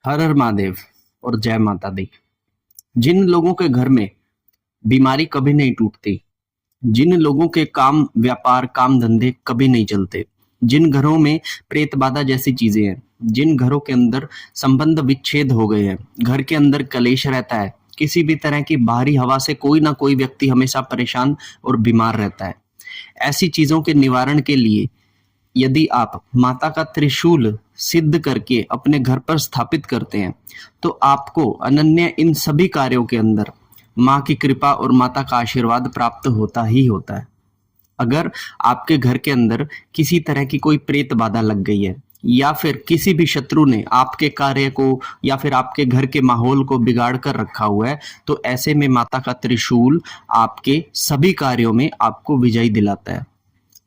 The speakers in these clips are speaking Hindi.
हर हर महादेव और जय माता दी। जिन लोगों के घर में बीमारी कभी नहीं टूटती, जिन लोगों के काम व्यापार काम धंधे कभी नहीं चलते, जिन घरों में प्रेत बाधा जैसी चीजें हैं, जिन घरों के अंदर संबंध विच्छेद हो गए हैं, घर के अंदर कलेश रहता है, किसी भी तरह की बाहरी हवा से कोई ना कोई व्यक्ति हमेशा परेशान और बीमार रहता है, ऐसी चीजों के निवारण के लिए यदि आप माता का त्रिशूल सिद्ध करके अपने घर पर स्थापित करते हैं तो आपको अनन्य इन सभी कार्यों के अंदर माँ की कृपा और माता का आशीर्वाद प्राप्त होता ही होता है। अगर आपके घर के अंदर किसी तरह की कोई प्रेत बाधा लग गई है या फिर किसी भी शत्रु ने आपके कार्य को या फिर आपके घर के माहौल को बिगाड़ कर रखा हुआ है, तो ऐसे में माता का त्रिशूल आपके सभी कार्यों में आपको विजय दिलाता है।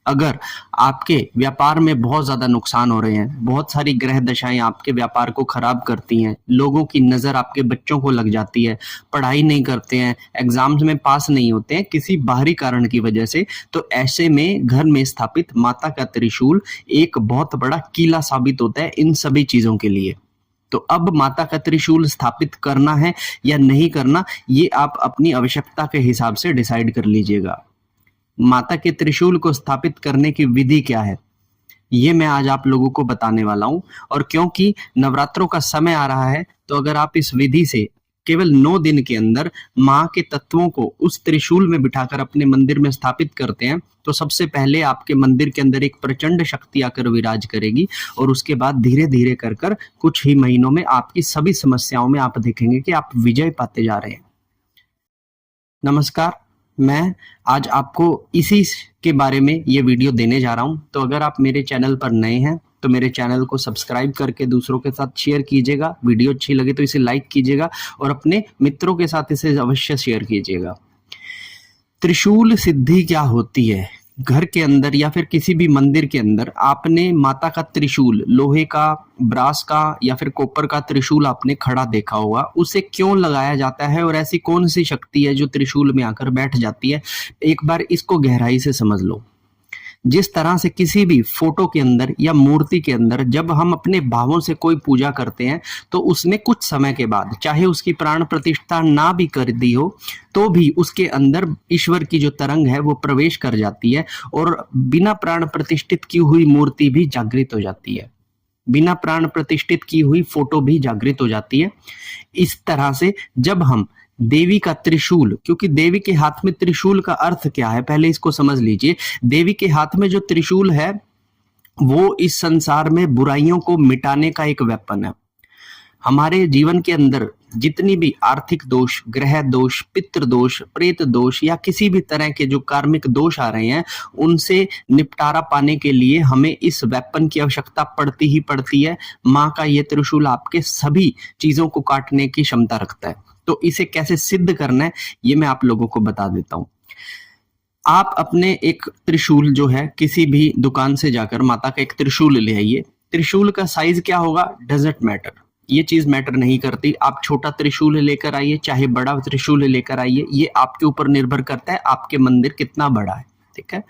अगर आपके व्यापार में बहुत ज्यादा नुकसान हो रहे हैं, बहुत सारी ग्रह दशाएं आपके व्यापार को खराब करती हैं, लोगों की नजर आपके बच्चों को लग जाती है, पढ़ाई नहीं करते हैं, एग्जाम्स में पास नहीं होते हैं किसी बाहरी कारण की वजह से, तो ऐसे में घर में स्थापित माता का त्रिशूल एक बहुत बड़ा कीला साबित होता है इन सभी चीजों के लिए। तो अब माता का त्रिशूल स्थापित करना है या नहीं करना, ये आप अपनी आवश्यकता के हिसाब से डिसाइड कर लीजिएगा। माता के त्रिशूल को स्थापित करने की विधि क्या है, ये मैं आज आप लोगों को बताने वाला हूं। और क्योंकि नवरात्रों का समय आ रहा है, तो अगर आप इस विधि से केवल 9 दिन के अंदर माँ के तत्वों को उस त्रिशूल में बिठाकर अपने मंदिर में स्थापित करते हैं, तो सबसे पहले आपके मंदिर के अंदर एक प्रचंड शक्ति आकर विराज करेगी और उसके बाद धीरे धीरे कर कर कुछ ही महीनों में आपकी सभी समस्याओं में आप देखेंगे कि आप विजय पाते जा रहे हैं। नमस्कार, मैं आज आपको इसी के बारे में ये वीडियो देने जा रहा हूं। तो अगर आप मेरे चैनल पर नए हैं तो मेरे चैनल को सब्सक्राइब करके दूसरों के साथ शेयर कीजिएगा। वीडियो अच्छी लगे तो इसे लाइक कीजिएगा और अपने मित्रों के साथ इसे अवश्य शेयर कीजिएगा। त्रिशूल सिद्धि क्या होती है? घर के अंदर या फिर किसी भी मंदिर के अंदर आपने माता का त्रिशूल, लोहे का, ब्रास का या फिर कॉपर का त्रिशूल आपने खड़ा देखा होगा। उसे क्यों लगाया जाता है और ऐसी कौन सी शक्ति है जो त्रिशूल में आकर बैठ जाती है? एक बार इसको गहराई से समझ लो। जिस तरह से किसी भी फोटो के अंदर या मूर्ति के अंदर जब हम अपने भावों से कोई पूजा करते हैं, तो उसमें कुछ समय के बाद, चाहे उसकी प्राण प्रतिष्ठा ना भी कर दी हो, तो भी उसके अंदर ईश्वर की जो तरंग है वो प्रवेश कर जाती है और बिना प्राण प्रतिष्ठित की हुई मूर्ति भी जागृत हो जाती है, बिना प्राण प्रतिष्ठित की हुई फोटो भी जागृत हो जाती है। इस तरह से जब हम देवी का त्रिशूल, क्योंकि देवी के हाथ में त्रिशूल का अर्थ क्या है पहले इसको समझ लीजिए। देवी के हाथ में जो त्रिशूल है वो इस संसार में बुराइयों को मिटाने का एक वेपन है। हमारे जीवन के अंदर जितनी भी आर्थिक दोष, ग्रह दोष, पितृ दोष, प्रेत दोष या किसी भी तरह के जो कार्मिक दोष आ रहे हैं, उनसे निपटारा पाने के लिए हमें इस वेपन की आवश्यकता पड़ती ही पड़ती है। माँ का ये त्रिशूल आपके सभी चीजों को काटने की क्षमता रखता है। तो इसे कैसे सिद्ध करना है ये मैं आप लोगों को बता देता हूं। आप अपने एक त्रिशूल जो है किसी भी दुकान से जाकर माता का एक त्रिशूल ले आइए। त्रिशूल का साइज क्या होगा डजंट मैटर, ये चीज मैटर नहीं करती। आप छोटा त्रिशूल लेकर आइए चाहे बड़ा त्रिशूल लेकर आइए, ये आपके ऊपर निर्भर करता है आपके मंदिर कितना बड़ा है। ठीक है,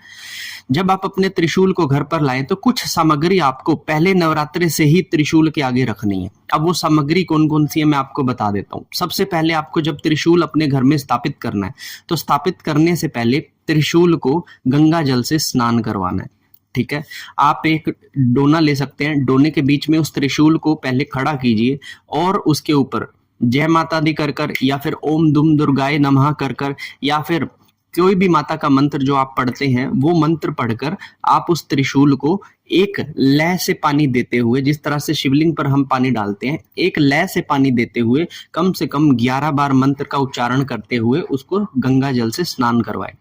जब आप अपने त्रिशूल को घर पर लाएं तो कुछ सामग्री आपको पहले नवरात्रे से ही त्रिशूल के आगे रखनी है। अब वो सामग्री कौन कौन सी है मैं आपको बता देता हूं। सबसे पहले आपको जब त्रिशूल अपने घर में स्थापित करना है, तो स्थापित करने से पहले त्रिशूल को गंगा जल से स्नान करवाना है। ठीक है, आप एक डोना ले सकते हैं, डोने के बीच में उस त्रिशूल को पहले खड़ा कीजिए और उसके ऊपर जय माता दी कर कर या फिर ओम दुम दुर्गाए नमः कर कर या फिर कोई भी माता का मंत्र जो आप पढ़ते हैं वो मंत्र पढ़कर आप उस त्रिशूल को एक लय से पानी देते हुए, जिस तरह से शिवलिंग पर हम पानी डालते हैं, एक लय से पानी देते हुए कम से कम 11 बार मंत्र का उच्चारण करते हुए उसको गंगा जल से स्नान करवाएं।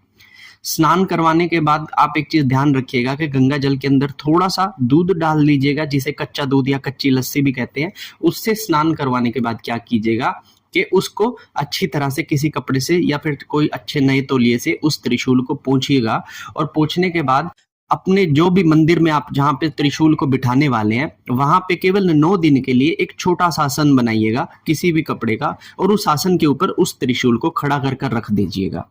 स्नान करवाने के बाद आप एक चीज ध्यान रखिएगा कि गंगा जल के अंदर थोड़ा सा दूध डाल लीजिएगा, जिसे कच्चा दूध या कच्ची लस्सी भी कहते हैं। उससे स्नान करवाने के बाद क्या कीजिएगा कि उसको अच्छी तरह से किसी कपड़े से या फिर कोई अच्छे नए तौलिए से उस त्रिशूल को पोंछिएगा और पोंछने के बाद अपने जो भी मंदिर में आप जहां पे त्रिशूल को बिठाने वाले हैं वहां पे केवल 9 दिन के लिए एक छोटा सा आसन बनाइएगा किसी भी कपड़े का और उस आसन के ऊपर उस त्रिशूल को खड़ा कर कर रख दीजिएगा।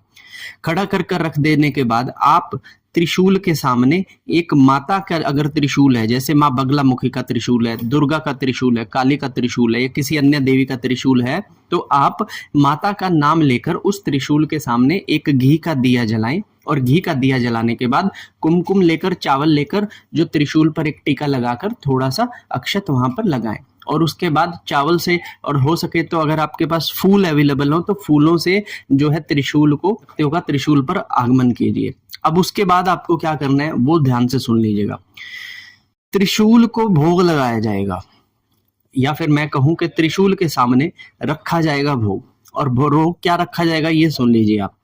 खड़ा कर कर रख देने के बाद आप त्रिशूल के सामने एक माता का अगर त्रिशूल है, जैसे माँ बगलामुखी का त्रिशूल है, दुर्गा का त्रिशूल है, काली का त्रिशूल है या किसी अन्य देवी का त्रिशूल है, तो आप माता का नाम लेकर उस त्रिशूल के सामने एक घी का दिया जलाएं और घी का दिया जलाने के बाद कुमकुम लेकर, चावल लेकर जो त्रिशूल पर एक टीका लगाकर थोड़ा सा अक्षत वहां पर लगाएं और उसके बाद चावल से, और हो सके तो अगर आपके पास फूल अवेलेबल हो तो फूलों से जो है त्रिशूल को त्रिशूल पर आगमन कीजिए। अब उसके बाद आपको क्या करना है वो ध्यान से सुन लीजिएगा। त्रिशूल को भोग लगाया जाएगा, या फिर मैं कहूं कि त्रिशूल के सामने रखा जाएगा भोग। और भोग क्या रखा जाएगा ये सुन लीजिए आप।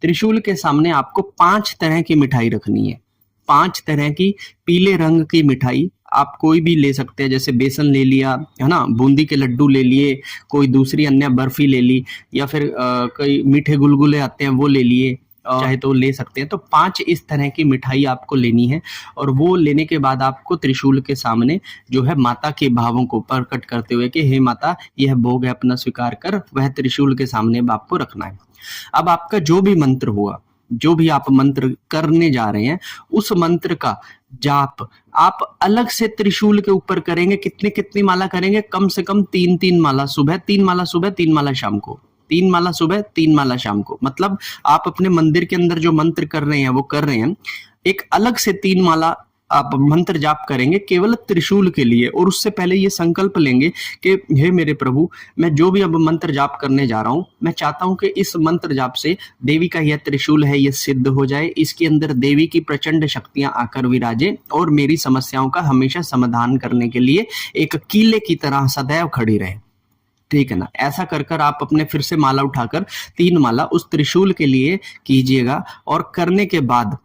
त्रिशूल के सामने आपको 5 तरह की मिठाई रखनी है, 5 तरह की पीले रंग की मिठाई। आप कोई भी ले सकते हैं, जैसे बेसन ले लिया है ना, बूंदी के लड्डू ले लिए, कोई दूसरी अन्य बर्फी ले ली, या फिर कई मीठे गुलगुले आते हैं वो ले लिए, चाहे तो ले सकते हैं। तो 5 इस तरह की मिठाई आपको लेनी है और वो लेने के बाद आपको त्रिशूल के सामने जो है माता के भावों को प्रकट करते हुए कि हे माता यह भोग है अपना स्वीकार कर, वह त्रिशूल के सामने आपको रखना है। अब आपका जो भी मंत्र हुआ, जो भी आप मंत्र करने जा रहे हैं, उस मंत्र का जाप आप अलग से त्रिशूल के ऊपर करेंगे। कितनी माला करेंगे? कम से कम 3 माला सुबह, 3 माला सुबह, 3 माला शाम को, 3 माला सुबह, 3 माला शाम को। मतलब आप अपने मंदिर के अंदर जो मंत्र कर रहे हैं वो कर रहे हैं, एक अलग से 3 माला आप मंत्र जाप करेंगे केवल त्रिशूल के लिए। और उससे पहले ये संकल्प लेंगे कि हे मेरे प्रभु, मैं जो भी अब मंत्र जाप करने जा रहा हूं, मैं चाहता हूं कि इस मंत्र जाप से देवी का यह त्रिशूल है ये सिद्ध हो जाए, इसके अंदर देवी की प्रचंड शक्तियां आकर विराजे और मेरी समस्याओं का हमेशा समाधान करने के लिए एक कीले की तरह सदैव खड़ी रहे। ठीक है ना? ऐसा कर कर आप अपने फिर से माला उठाकर 3 माला उस त्रिशूल के लिए कीजिएगा। और करने के बाद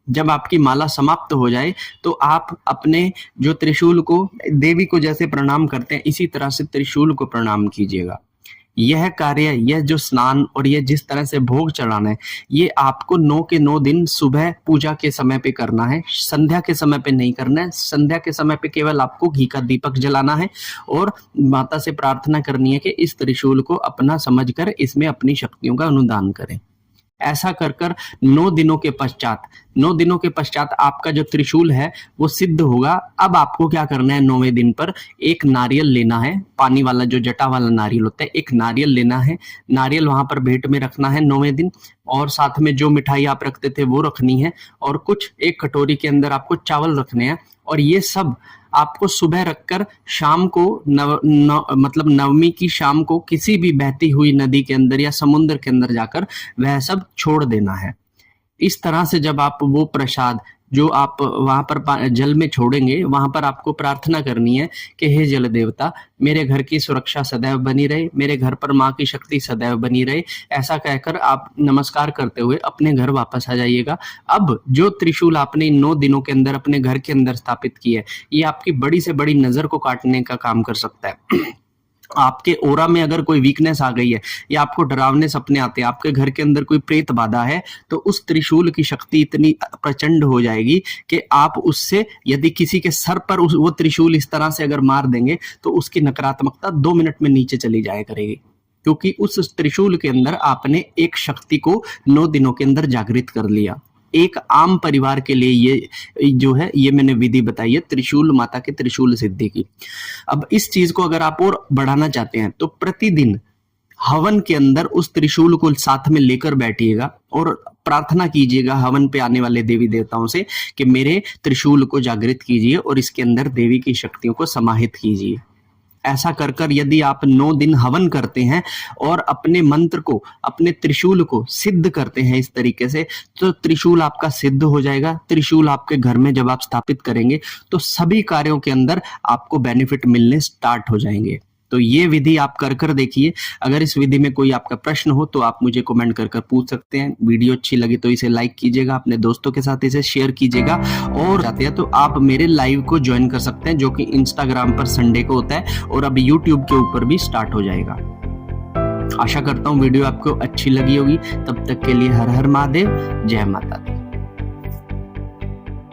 जब आपकी माला समाप्त हो जाए तो आप अपने जो त्रिशूल को, देवी को जैसे प्रणाम करते हैं इसी तरह से त्रिशूल को प्रणाम कीजिएगा। यह कार्य, यह जो स्नान और यह जिस तरह से भोग चढ़ाना है, ये आपको 9 के 9 दिन सुबह पूजा के समय पे करना है, संध्या के समय पे नहीं करना है। संध्या के समय पे केवल आपको घी का दीपक जलाना है और माता से प्रार्थना करनी है कि इस त्रिशूल को अपना समझकर इसमें अपनी शक्तियों का अनुदान करें। ऐसा कर कर 9 दिनों के पश्चात आपका जो त्रिशूल है वो सिद्ध होगा। अब आपको क्या करना है, 9वें दिन पर एक नारियल लेना है, पानी वाला जो जटा वाला नारियल होता है, एक नारियल लेना है। नारियल वहां पर भेंट में रखना है 9वें दिन, और साथ में जो मिठाई आप रखते थे वो रखनी है, और कुछ एक कटोरी के अंदर आपको चावल रखने हैं। और ये सब आपको सुबह रखकर शाम को मतलब नवमी की शाम को किसी भी बहती हुई नदी के अंदर या समुद्र के अंदर जाकर वह सब छोड़ देना है। इस तरह से जब आप वो प्रसाद जो आप वहां पर जल में छोड़ेंगे, वहां पर आपको प्रार्थना करनी है कि हे जल देवता, मेरे घर की सुरक्षा सदैव बनी रहे, मेरे घर पर माँ की शक्ति सदैव बनी रहे। ऐसा कहकर आप नमस्कार करते हुए अपने घर वापस आ जाइएगा। अब जो त्रिशूल आपने 9 दिनों के अंदर अपने घर के अंदर स्थापित की है, ये आपकी बड़ी से बड़ी नजर को काटने का काम कर सकता है। आपके ओरा में अगर कोई वीकनेस आ गई है या आपको डरावने सपने आते हैं, आपके घर के अंदर कोई प्रेत बाधा है, तो उस त्रिशूल की शक्ति इतनी प्रचंड हो जाएगी कि आप उससे, यदि किसी के सर पर वो त्रिशूल इस तरह से अगर मार देंगे तो उसकी नकारात्मकता 2 मिनट में नीचे चली जाया करेगी, क्योंकि उस त्रिशूल के अंदर आपने एक शक्ति को 9 दिनों के अंदर जागृत कर लिया। एक आम परिवार के लिए ये जो है ये मैंने विधि बताई है त्रिशूल माता के त्रिशूल सिद्धि की। अब इस चीज को अगर आप और बढ़ाना चाहते हैं तो प्रतिदिन हवन के अंदर उस त्रिशूल को साथ में लेकर बैठिएगा और प्रार्थना कीजिएगा हवन पे आने वाले देवी देवताओं से कि मेरे त्रिशूल को जागृत कीजिए और इसके अंदर देवी की शक्तियों को समाहित कीजिए। ऐसा कर कर यदि आप 9 दिन हवन करते हैं और अपने मंत्र को, अपने त्रिशूल को सिद्ध करते हैं इस तरीके से, तो त्रिशूल आपका सिद्ध हो जाएगा। त्रिशूल आपके घर में जब आप स्थापित करेंगे तो सभी कार्यों के अंदर आपको बेनिफिट मिलने स्टार्ट हो जाएंगे। तो ये विधि आप कर कर देखिए। अगर इस विधि में कोई आपका प्रश्न हो तो आप मुझे कमेंट कर कर पूछ सकते हैं। वीडियो अच्छी लगी तो इसे लाइक कीजिएगा, अपने दोस्तों के साथ इसे शेयर कीजिएगा, और चाहते हैं तो आप मेरे लाइव को ज्वाइन कर सकते हैं जो कि इंस्टाग्राम पर संडे को होता है और अब यूट्यूब के ऊपर भी स्टार्ट हो जाएगा। आशा करता हूँ वीडियो आपको अच्छी लगी होगी। तब तक के लिए हर हर महादेव, जय माता दी।